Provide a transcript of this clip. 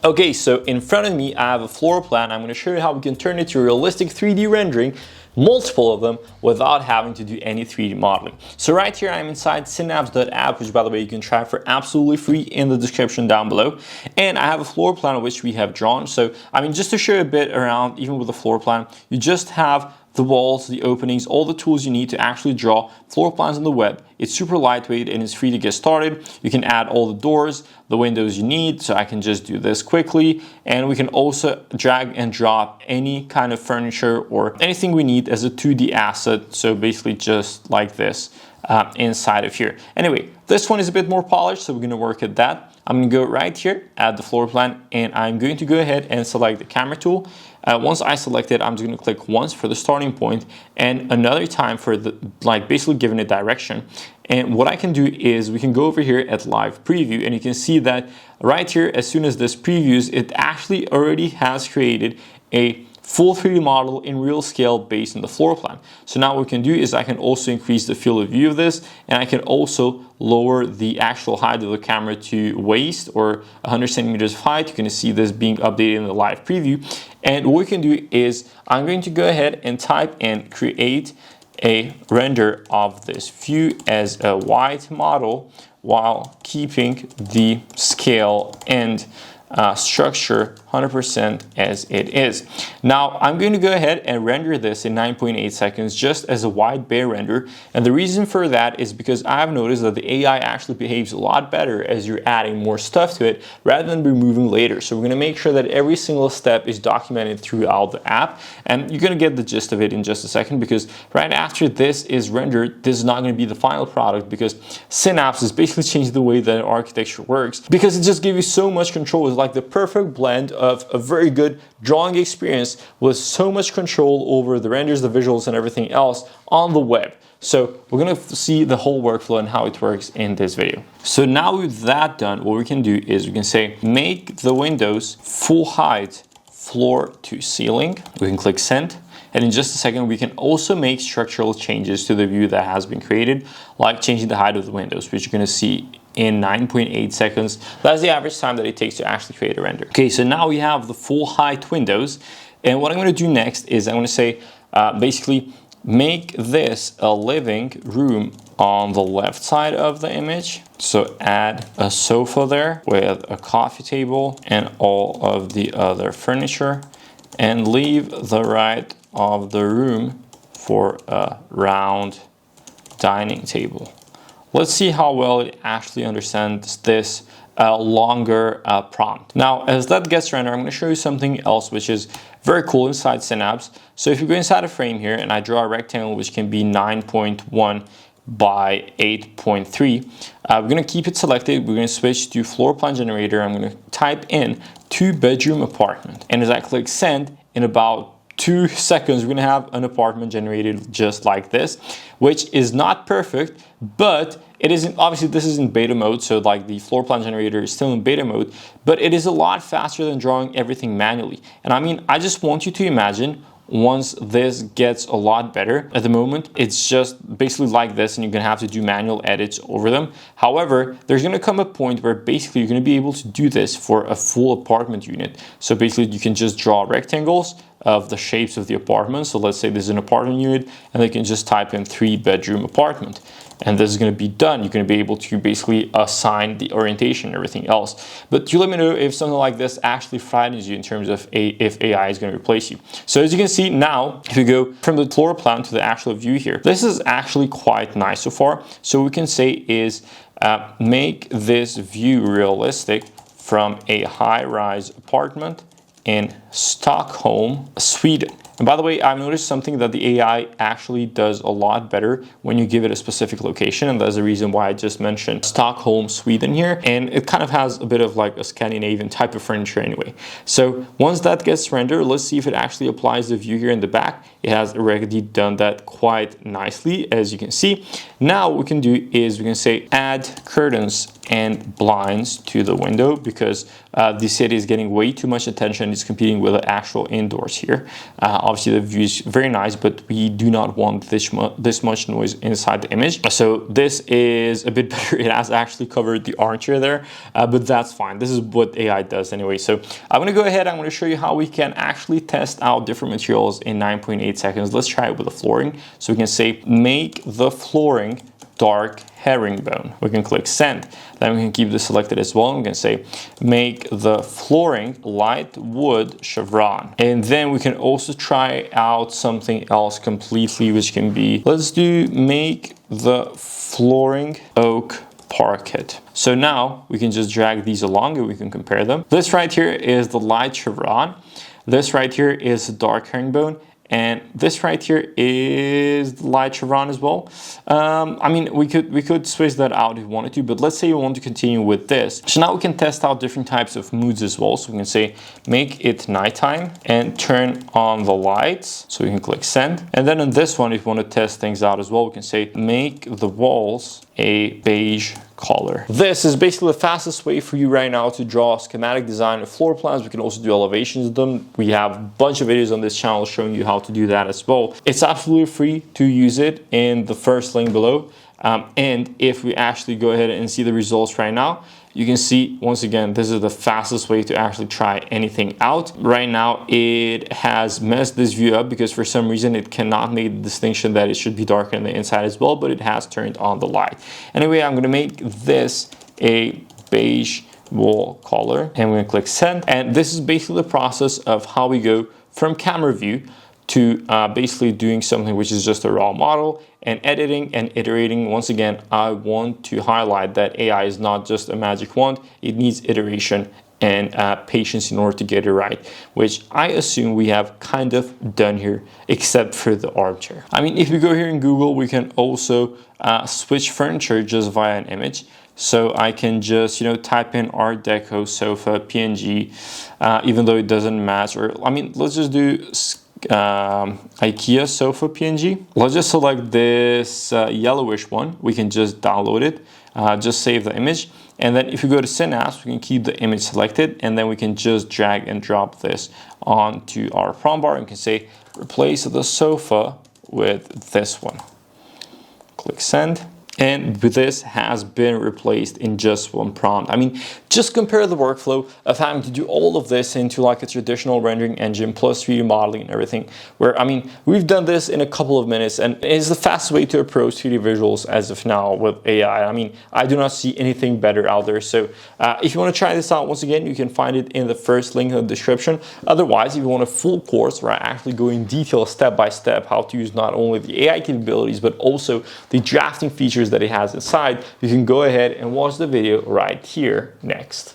Okay, so in front of me, I have a floor plan. I'm going to show you how we can turn it to realistic 3D rendering, multiple of them, without having to do any 3D modeling. So right here, I'm inside Synaps.app, which by the way, you can try for absolutely free in the description down below. And I have a floor plan of which we have drawn. So, I mean, just to show you a bit around, even with the floor plan, you just have the walls, the openings, all the tools you need to actually draw floor plans on the web. It's super lightweight and it's free to get started. You can add all the doors, the windows you need, so I can just do this quickly. And we can also drag and drop any kind of furniture or anything we need as a 2D asset. So basically just like this inside of here. Anyway, this one is a bit more polished, so we're gonna work at that. I'm gonna go right here, add the floor plan, and I'm going to go ahead and select the camera tool. Once I select it, I'm just gonna click once for the starting point and another time for the, basically giving it direction. And what I can do is we can go over here at live preview, and you can see that right here, as soon as this previews, it actually already has created a full 3D model in real scale based on the floor plan. So now what we can do is I can also increase the field of view of this, and I can also lower the actual height of the camera to waist or 100 centimeters of height. You can see this being updated in the live preview. And what we can do is I'm going to go ahead and type and create a render of this view as a white model while keeping the scale and structure 100% as it is. Now I'm going to go ahead and render this in 9.8 seconds just as a wide bare render, and the reason for that is because I've noticed that the AI actually behaves a lot better as you're adding more stuff to it rather than removing later. So we're going to make sure that every single step is documented throughout the app, and you're going to get the gist of it in just a second, because right after this is rendered, this is not going to be the final product, because Synaps has basically changed the way that architecture works, because it just gives you so much control. It's like the perfect blend of a very good drawing experience with so much control over the renders, the visuals, and everything else on the web. So we're gonna see the whole workflow and how it works in this video. So now with that done, what we can do is we can say, make the windows full height, floor to ceiling. We can click send. And in just a second, we can also make structural changes to the view that has been created, like changing the height of the windows, which you're gonna see in 9.8 seconds. That's the average time that it takes to actually create a render. Okay, so now we have the full height windows. And what I'm gonna do next is I'm gonna say, basically, make this a living room on the left side of the image. So add a sofa there with a coffee table and all of the other furniture, and leave the right of the room for a round dining table. Let's see how well it actually understands this longer prompt. Now, as that gets rendered, I'm going to show you something else which is very cool inside Synaps. So if you go inside a frame here and I draw a rectangle which can be 9.1 by 8.3, we're going to keep it selected. We're going to switch to floor plan generator. I'm going to type in 2-bedroom apartment, and as I click send, in about 2 seconds, we're gonna have an apartment generated just like this, which is not perfect, but it isn't, obviously this is in beta mode, so like the floor plan generator is still in beta mode, but it is a lot faster than drawing everything manually. And I mean, I just want you to imagine once this gets a lot better. At the moment, it's just basically like this, and you're gonna have to do manual edits over them. However, there's gonna come a point where basically you're gonna be able to do this for a full apartment unit. So basically you can just draw rectangles of the shapes of the apartment. So let's say this is an apartment unit, and they can just type in 3-bedroom apartment. And this is going to be done. You're going to be able to basically assign the orientation and everything else. But you let me know if something like this actually frightens you in terms of if AI is going to replace you. So as you can see now, if you go from the floor plan to the actual view here, this is actually quite nice so far. So what we can say is make this view realistic from a high-rise apartment in Stockholm, Sweden. And by the way, I've noticed something that the AI actually does a lot better when you give it a specific location, and that's the reason why I just mentioned Stockholm, Sweden here, and it kind of has a bit of like a Scandinavian type of furniture anyway. So once that gets rendered, let's see if it actually applies the view here in the back. It has already done that quite nicely, as you can see. Now what we can do is we can say add curtains and blinds to the window because the city is getting way too much attention. It's competing with the actual indoors here. Obviously the view is very nice, but we do not want this much noise inside the image. So this is a bit better. It has actually covered the armchair there, but that's fine. This is what AI does anyway. So I'm gonna go ahead, I'm gonna show you how we can actually test out different materials in 9.8 seconds. Let's try it with the flooring. So we can say, make the flooring dark herringbone. We can click send. Then we can keep this selected as well. We can say, make the flooring light wood chevron. And then we can also try out something else completely, which can be, let's do make the flooring oak parquet. So now we can just drag these along and we can compare them. This right here is the light chevron. This right here is the dark herringbone. And this right here is the light chevron as well. I mean, we could switch that out if we wanted to, but let's say we want to continue with this. So now we can test out different types of moods as well. So we can say, make it nighttime and turn on the lights. So we can click send. And then on this one, if we want to test things out as well, we can say, make the walls a beige color. This is basically the fastest way for you right now to draw a schematic design of floor plans. We can also do elevations of them. We have a bunch of videos on this channel showing you how to do that as well. It's absolutely free to use it in the first link below. And if we actually go ahead and see the results right now, you can see, once again, this is the fastest way to actually try anything out. Right now, it has messed this view up because for some reason it cannot make the distinction that it should be darker on the inside as well, but it has turned on the light. Anyway, I'm gonna make this a beige wall color and we're gonna click send. And this is basically the process of how we go from camera view to basically doing something which is just a raw model and editing and iterating. Once again, I want to highlight that AI is not just a magic wand. It needs iteration and patience in order to get it right, which I assume we have kind of done here, except for the armchair. I mean, if we go here in Google, we can also switch furniture just via an image. So I can just, type in Art Deco sofa PNG, even though it doesn't match, or I mean, let's just do IKEA sofa PNG. Let's just select this yellowish one. We can just download it, just save the image. And then if you go to Synapse, we can keep the image selected and then we can just drag and drop this onto our prompt bar and we can say, replace the sofa with this one. Click send. And this has been replaced in just one prompt. I mean, just compare the workflow of having to do all of this into like a traditional rendering engine plus 3D modeling and everything, where, I mean, we've done this in a couple of minutes and it's the fastest way to approach 3D visuals as of now with AI. I mean, I do not see anything better out there. So if you want to try this out, once again, you can find it in the first link in the description. Otherwise, if you want a full course where I actually go in detail step by step how to use not only the AI capabilities, but also the drafting features that it has inside, you can go ahead and watch the video right here next.